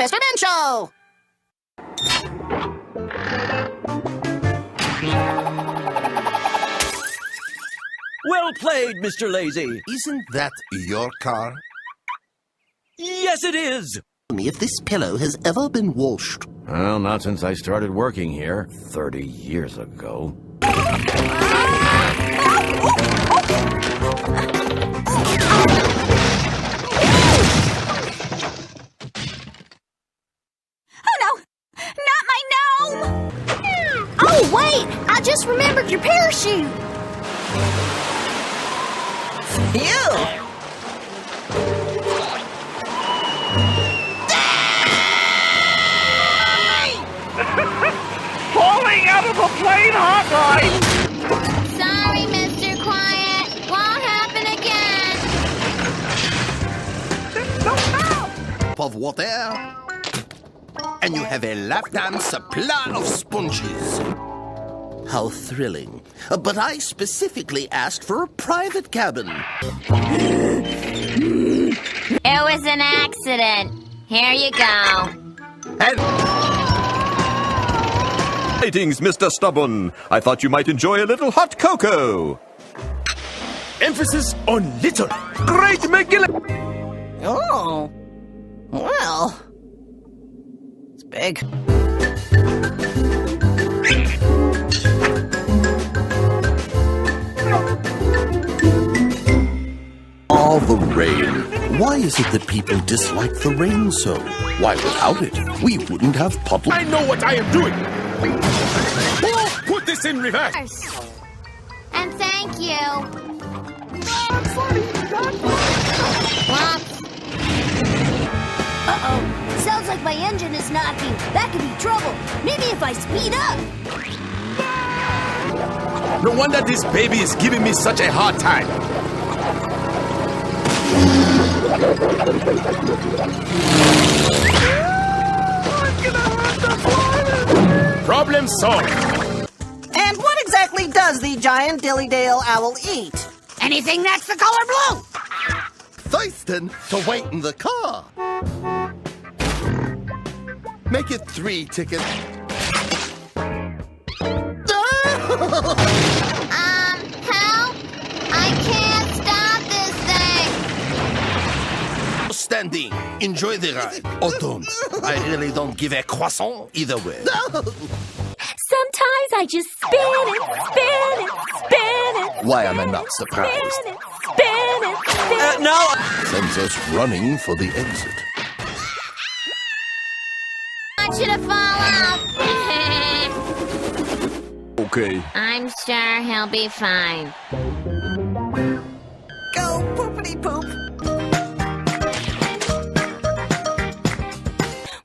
Mr. Ben Show! Well played, Mr. Lazy. Isn't that your car? Yes, it is. Tell me if this pillow has ever been washed. Well, not since I started working here 30 years ago. Oh, wait! I just remembered your parachute! Phew! Falling out of a plane hotline! Sorry, Mr. Quiet. Won't happen again. Of water. And you have a lifetime supply of sponges. How thrilling. But I specifically asked for a private cabin. It was an accident. Here you go. And Greetings, Mr. Stubborn. I thought you might enjoy a little hot cocoa. Emphasis on little. Great McGillis! Oh. Well. It's big. all the rain. Why is it that people dislike the rain so? Why, without it, we wouldn't have public... I know what I am doing! Put this in reverse! And thank you. Uh-oh. Sounds like my engine is knocking. That could be trouble. Maybe if I speed up. No wonder this baby is giving me such a hard time. Problem solved. And what exactly does the giant dilly-dale owl eat? Anything that's the color blue. Thurston to wait in the car. Make it 3 tickets. Help? I can't stop this thing. Standing. Enjoy the ride. Or don't. I really don't give a croissant either way. Sometimes I just spin it, spin it, spin it. Why am I not surprised? Spin it, spin it, spin it. No! Sends us running for the exit. I want you to fall off. Okay. I'm sure he'll be fine. Go poopity-poop.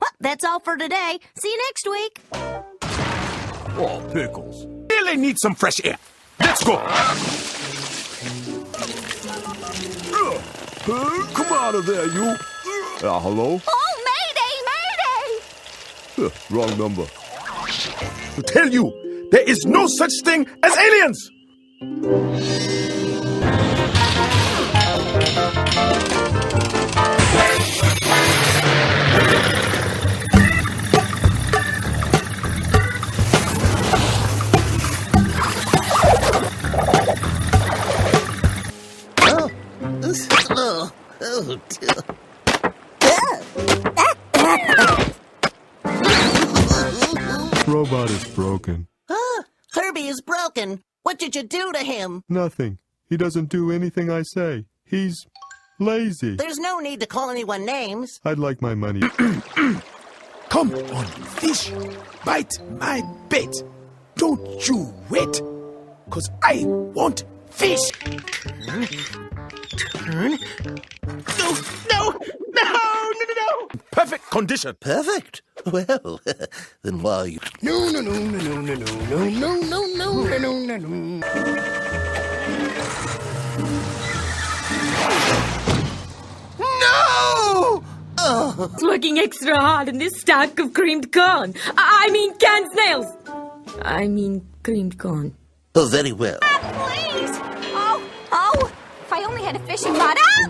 Well, that's all for today. See you next week. Oh, pickles. Really need some fresh air. Let's go! Come out of there, you. Hello? Oh, mayday, mayday! Wrong number. To tell you, there is no such thing as aliens! Oh, dear. Robot is broken. Herbie is broken. What did you do to him? Nothing. He doesn't do anything I say. He's lazy. There's no need to call anyone names. I'd like my money. Come on, fish. Bite my bait. Don't you wait. 'Cause I want fish. Turn. No. Perfect condition. Perfect. Well, then why are you... No. No! It's working extra hard in this stack of creamed corn. I mean canned snails. I mean creamed corn. Oh, very well. Please! Oh, if I only had a fishing rod. Ah!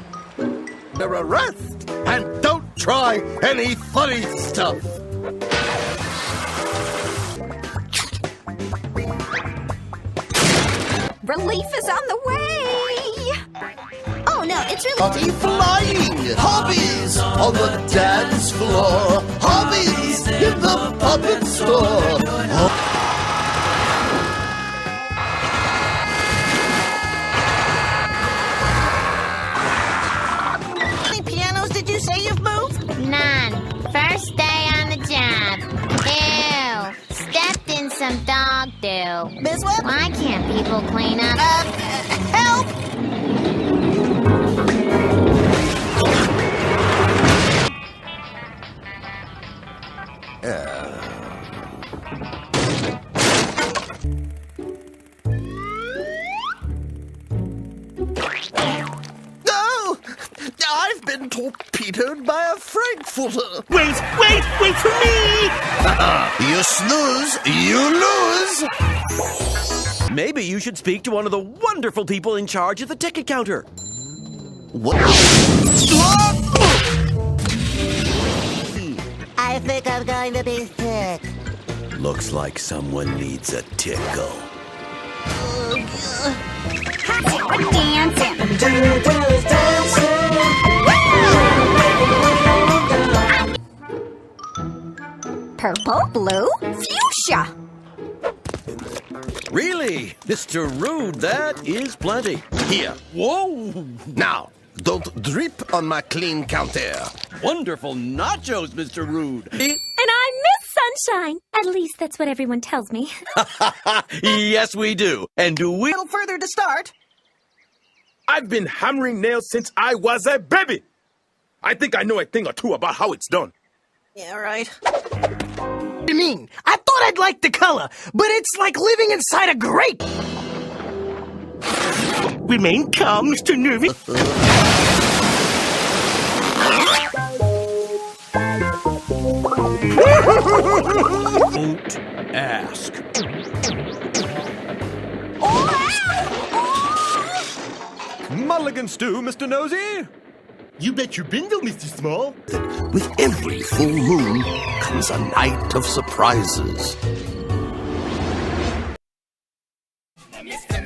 You're a rest. And don't try any funny stuff. Relief is on the way. Oh no, it's really Party flying, hobbies on the dance floor, hobbies in the puppet store. How many pianos did you say you've moved? None. First day on the job. Ew. Stepped in some dog do. Miss Webb? Why can't people clean up? Help! No! I've been torpedoed by a Frankfurter. Wait for me! You snooze, you lose! Maybe you should speak to one of the wonderful people in charge of the ticket counter. What? I think I'm going to be sick. Looks like someone needs a tickle. dancing. Purple, blue, fuchsia. Really? Mr. Rude, that is plenty. Here. Whoa! Now, don't drip on my clean counter. Wonderful nachos, Mr. Rude. And I'm Miss Sunshine. At least that's what everyone tells me. Yes, we do. And do we... A little further to start. I've been hammering nails since I was a baby. I think I know a thing or two about how it's done. Yeah, right. What do you mean? I thought I'd like the color, but it's like living inside a grape. Remain calm, Mr. Nervy. Don't ask. Mulligan stew, Mr. Nosy. You bet your bindle, Mr. Small. With every full moon comes a night of surprises. Mr.